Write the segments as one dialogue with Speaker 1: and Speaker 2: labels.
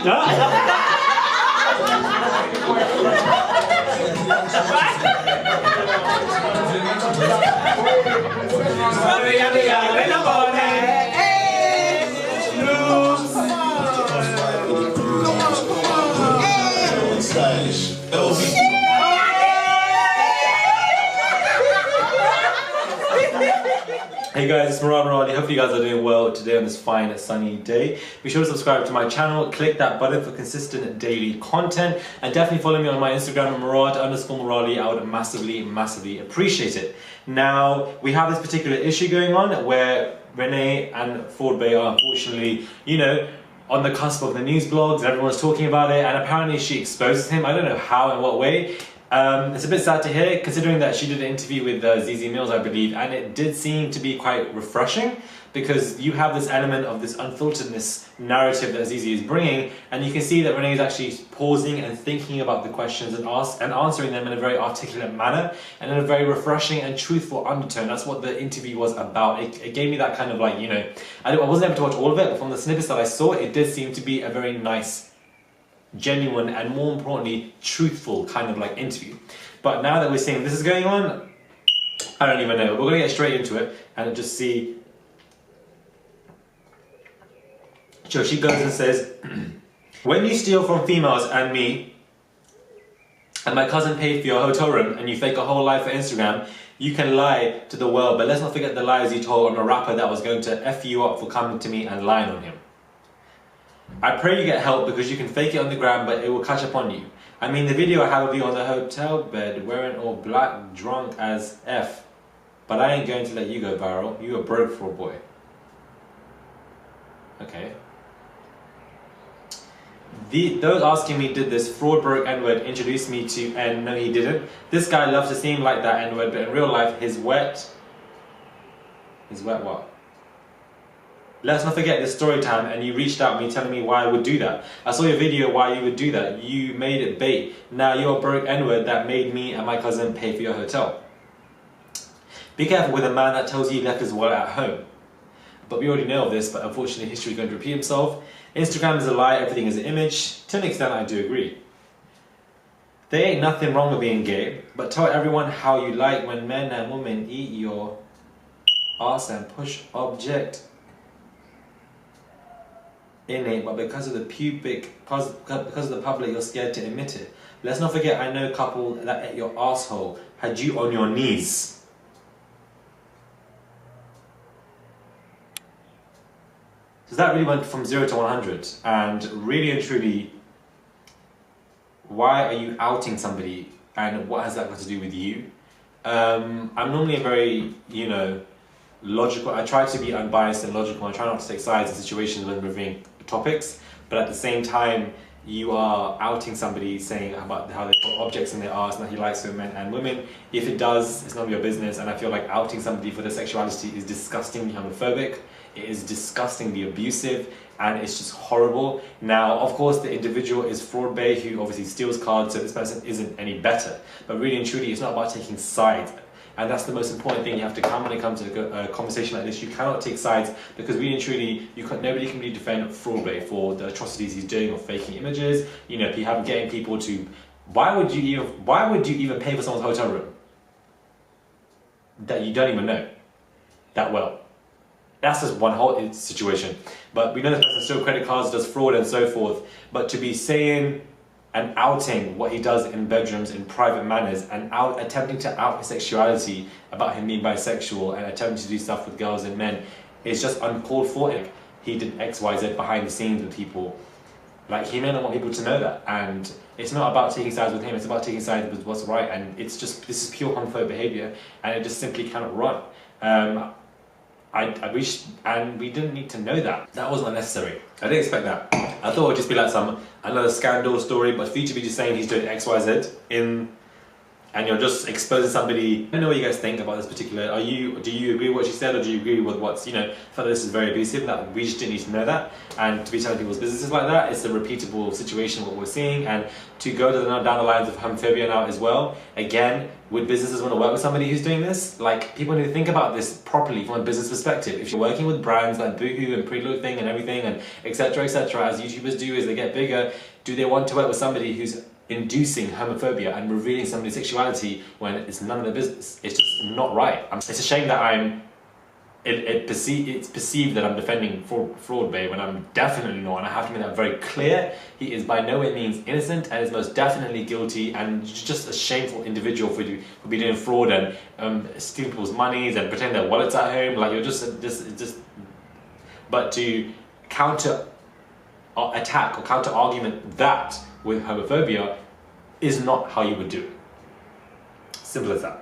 Speaker 1: Hey guys, it's Renee. Hope you guys are doing well today on this fine sunny day. Be sure to subscribe to my channel, click that button for consistent daily content, and definitely follow me on my Instagram, Murad_Morali. I would massively appreciate it. Now, we have this particular issue going on where Renee and Ford Bay are unfortunately, you know, on the cusp of the news blogs, and everyone's talking about it, and apparently she exposes him. I don't know how and what way. It's a bit sad to hear, considering that she did an interview with ZZ Mills, I believe, and it did seem to be quite refreshing, because you have this element of this unfilteredness narrative that ZZ is bringing, and you can see that Renee is actually pausing and thinking about the questions and answering them in a very articulate manner and in a very refreshing and truthful undertone. That's what the interview was about. It gave me that kind of, like, you know, I wasn't able to watch all of it, but from the snippets that I saw, it did seem to be a very nice, genuine, and more importantly, truthful kind of like interview. But now that we're seeing this is going on, I don't even know. We're gonna get straight into it and just see. So she goes and says, when you steal from females and me, and my cousin paid for your hotel room, and you fake a whole lie for Instagram, you can lie to the world, but let's not forget the lies you told on a rapper that was going to F you up for coming to me and lying on him. I pray you get help, because you can fake it on the gram, but it will catch up on you. I mean, the video I have of you on the hotel bed wearing all black, drunk as F. But I ain't going to let you go viral. You are broke for a boy. Okay. Those asking me, did this fraud, broke N-word introduce me to N? No, he didn't. This guy loves to seem like that N-word, but in real life, his wet what? Let's not forget this story time, and you reached out to me telling me why I would do that. I saw your video why you would do that. You made it bait. Now you're a broke N-word that made me and my cousin pay for your hotel. Be careful with a man that tells you he left his wallet at home. But we already know of this, but unfortunately history is going to repeat himself. Instagram is a lie, everything is an image. To an extent, I do agree. There ain't nothing wrong with being gay, but tell everyone how you like when men and women eat your ass and push object in it, but because of the because of the public, you're scared to admit it. Let's not forget, I know a couple that ate your asshole, had you on your knees. So that really went from 0 to 100, and really and truly, why are you outing somebody, and what has that got to do with you? I'm normally a very, you know, logical. I try to be unbiased and logical. I try not to take sides in situations when reviewing topics, but at the same time, you are outing somebody, saying about how they put objects in their arse and that he likes men and women. If it does, it's none of your business, and I feel like outing somebody for their sexuality is disgustingly homophobic. It is disgustingly abusive, and it's just horrible. Now, of course, the individual is Fraud Bay, who obviously steals cards, so this person isn't any better. But really and truly, it's not about taking sides. And that's the most important thing you have to come when it comes to a conversation like this. You cannot take sides, because really and truly, nobody can really defend Fraud Bay for the atrocities he's doing of faking images. You know, getting people to. Why would you even pay for someone's hotel room that you don't even know that well? That's just one whole situation. But we know this person still credit cards, does fraud and so forth. But to be saying and outing what he does in bedrooms in private manners, and attempting to out his sexuality about him being bisexual and attempting to do stuff with girls and men is just uncalled for. He did X, Y, Z behind the scenes with people. Like, he may not want people to know that, and it's not about taking sides with him, it's about taking sides with what's right, and it's just, this is pure homophobic behaviour, and it just simply cannot run. I wish, and we didn't need to know that. That wasn't unnecessary. I didn't expect that. I thought it would just be like another scandal story, but for you to be just saying he's doing X, Y, Z in and you're just exposing somebody. I don't know what you guys think about this particular. Do you agree with what she said, or do you agree with what's, I feel this is very abusive, that we just didn't need to know that, and to be telling people's businesses like that, it's a repeatable situation what we're seeing. And to go down the lines of homophobia now as well, again, would businesses want to work with somebody who's doing this? Like, people need to think about this properly from a business perspective. If you're working with brands like Boohoo and Pretty Little Thing and everything, and etc., as YouTubers do as they get bigger, do they want to work with somebody who's inducing homophobia and revealing somebody's sexuality when it's none of their business? It's just not right. It's a shame that it's perceived that I'm defending Fraud Bay when I'm definitely not, and I have to make that very clear. He is by no means innocent and is most definitely guilty, and just a shameful individual for be doing fraud and stealing people's monies and pretending their wallets at home. Like, you're just. But to counter attack or counter argument that with homophobia is not how you would do it. Simple as that.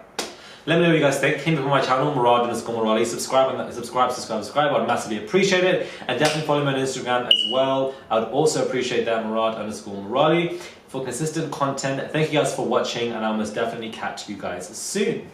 Speaker 1: Let me know what you guys think. Hit me on my channel, Murad_Morali. Subscribe. I'd massively appreciate it. And definitely follow me on Instagram as well. I would also appreciate that, Murad_Morali, for consistent content. Thank you guys for watching, and I'll most definitely catch you guys soon.